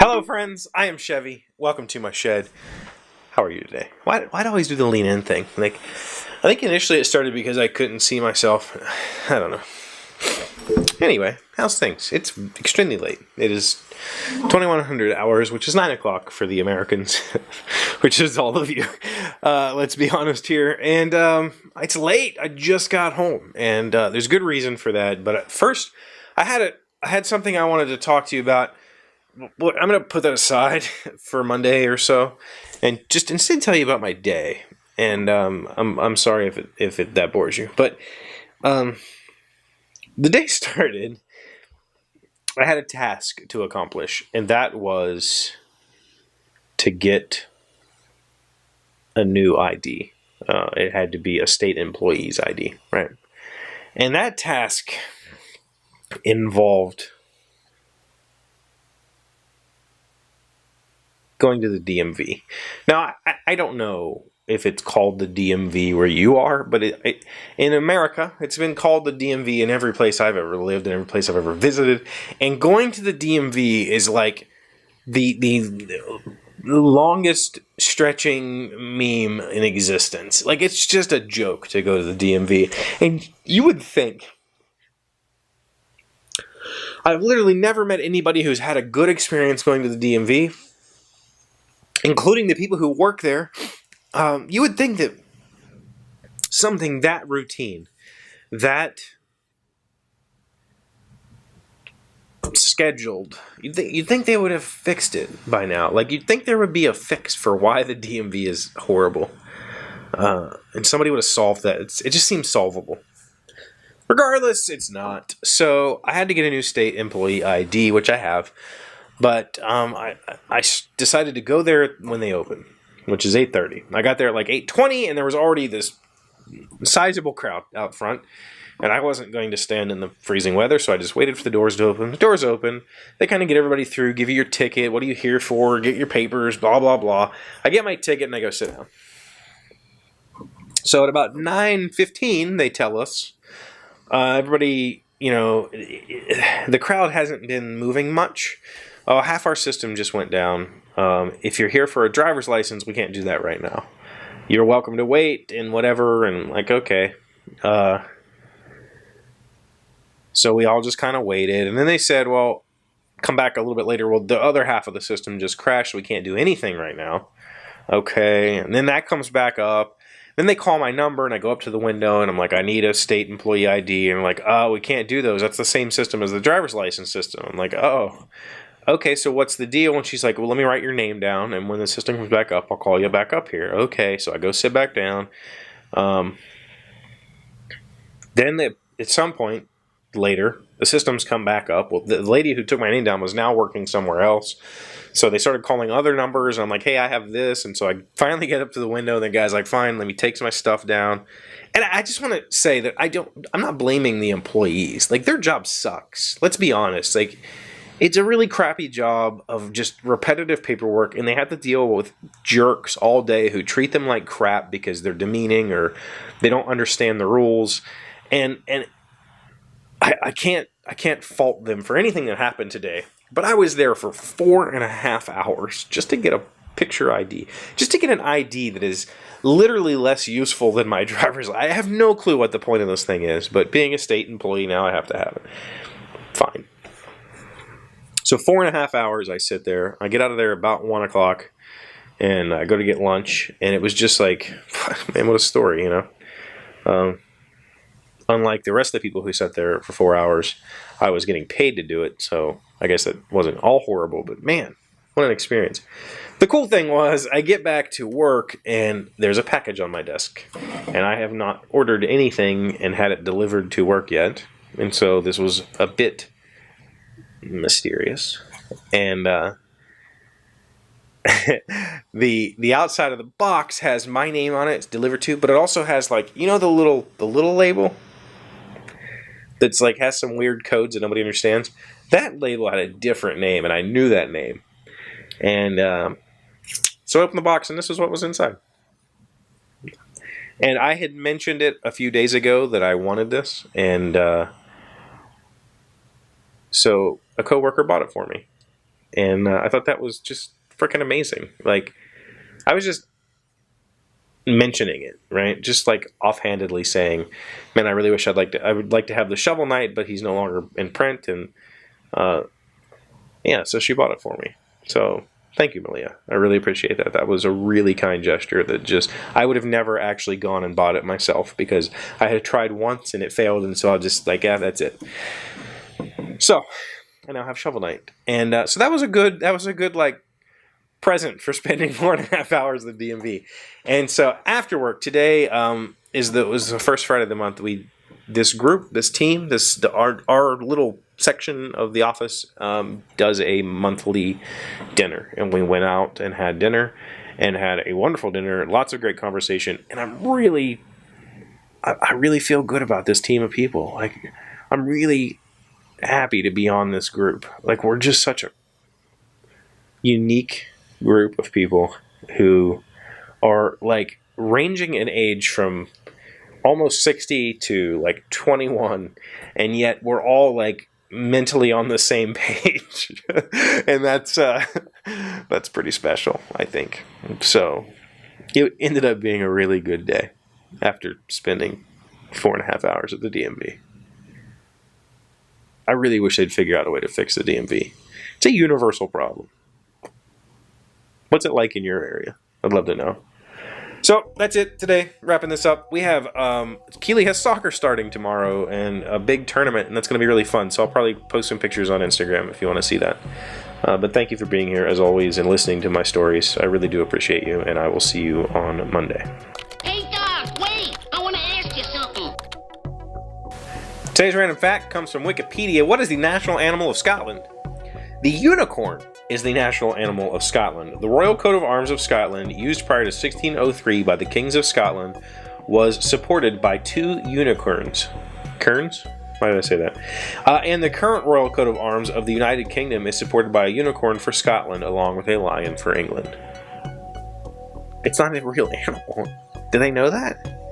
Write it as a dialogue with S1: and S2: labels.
S1: Hello, friends. I am Chevee. Welcome to my shed. How are you today? Why'd I always do the lean in thing? I think initially it started because I couldn't see myself. I don't know. Anyway, how's things? It's extremely late. It is 2100 hours, which is 9 o'clock for the Americans, which is all of you. Let's be honest here. And it's late. I just got home, and there's good reason for that. But first, I had something I wanted to talk to you about. Well, I'm going to put that aside for Monday or so, and just instead tell you about my day. And I'm sorry if that bores you, but the day started. I had a task to accomplish, and that was to get a new ID. It had to be a state employee's ID, right? And that task involved going to the DMV. Now, I don't know if it's called the DMV where you are, but in America, it's been called the DMV in every place I've ever lived and every place I've ever visited. And going to the DMV is like the longest stretching meme in existence. Like, it's just a joke to go to the DMV. And you would think, I've literally never met anybody who's had a good experience going to the DMV, including the people who work there. You would think that something that routine, that scheduled, you'd think they would have fixed it by now. Like, you'd think there would be a fix for why the DMV is horrible. And somebody would have solved that. It just seems solvable. Regardless, it's not. So I had to get a new state employee ID, which I have. But I decided to go there when they open, which is 8:30. I got there at like 8:20, and there was already this sizable crowd out front. And I wasn't going to stand in the freezing weather, so I just waited for the doors to open. The doors open. They kind of get everybody through, give you your ticket. What are you here for? Get your papers, blah, blah, blah. I get my ticket, and I go sit down. So at about 9:15, they tell us, everybody, the crowd hasn't been moving much. Half our system just went down. If you're here for a driver's license, we can't do that right now. You're welcome to wait and whatever, and like, okay. So we all just kind of waited, and then they said, well, come back a little bit later. Well, the other half of the system just crashed, so we can't do anything right now. Okay, and then that comes back up. Then they call my number, and I go up to the window, and I'm like, I need a state employee ID. And I'm like, oh, we can't do those. That's the same system as the driver's license system. I'm like, oh. Okay, so what's the deal? And she's like, well, let me write your name down, and when the system comes back up, I'll call you back up here. Okay, so I go sit back down. Then at some point later, the systems come back up. Well, the lady who took my name down was now working somewhere else. So they started calling other numbers, and I'm like, hey, I have this. And so I finally get up to the window, and the guy's like, fine, let me take my stuff down. And I just want to say that I'm not blaming the employees. Like, their job sucks. Let's be honest. Like, it's a really crappy job of just repetitive paperwork, and they have to deal with jerks all day who treat them like crap because they're demeaning or they don't understand the rules. And I can't fault them for anything that happened today. But I was there for 4.5 hours just to get a picture ID, just to get an ID that is literally less useful than my driver's. I have no clue what the point of this thing is, but being a state employee now, I have to have it. Fine. So 4.5 hours I sit there. I get out of there about 1 o'clock, and I go to get lunch, and it was just like, man, what a story, Unlike the rest of the people who sat there for 4 hours, I was getting paid to do it, so I guess that wasn't all horrible, but man, what an experience. The cool thing was, I get back to work, and there's a package on my desk, and I have not ordered anything and had it delivered to work yet, and so this was a bit mysterious. And the outside of the box has my name on it. It's delivered to, but it also has, like, the little label that's like has some weird codes that nobody understands. That label had a different name, and I knew that name. And so I opened the box, and this is what was inside. And I had mentioned it a few days ago that I wanted this, and so a coworker bought it for me. And I thought that was just freaking amazing. Like, I was just mentioning it, right? Just like offhandedly saying, man, I really wish I would like to have the Shovel Knight, but he's no longer in print. And yeah, so she bought it for me. So thank you, Malia. I really appreciate that. That was a really kind gesture that just, I would have never actually gone and bought it myself because I had tried once and it failed. And so I was just like, yeah, that's it. So I now have Shovel Knight. And so that was a good like present for spending 4.5 hours at the DMV. And so after work today was the first Friday of the month. Our little section of the office does a monthly dinner, and we went out and had dinner and had a wonderful dinner, lots of great conversation, and I really feel good about this team of people. Like, I'm really happy to be on this group. Like, we're just such a unique group of people who are like ranging in age from almost 60 to like 21, and yet we're all like mentally on the same page. And that's pretty special, I think. So it ended up being a really good day after spending 4.5 hours at the DMV. I really wish they'd figure out a way to fix the DMV. It's a universal problem. What's it like in your area? I'd love to know. So that's it today. Wrapping this up. We have Keely has soccer starting tomorrow and a big tournament, and that's going to be really fun. So I'll probably post some pictures on Instagram if you want to see that. But thank you for being here as always and listening to my stories. I really do appreciate you, and I will see you on Monday.
S2: Hey Doc, wait! I want to ask you something.
S1: Today's random fact comes from Wikipedia. What is the national animal of Scotland? The unicorn is the national animal of Scotland. The royal coat of arms of Scotland, used prior to 1603 by the kings of Scotland, was supported by 2 unicorns. Kerns? Why did I say that? And the current royal coat of arms of the United Kingdom is supported by a unicorn for Scotland, along with a lion for England. It's not a real animal. Do they know that?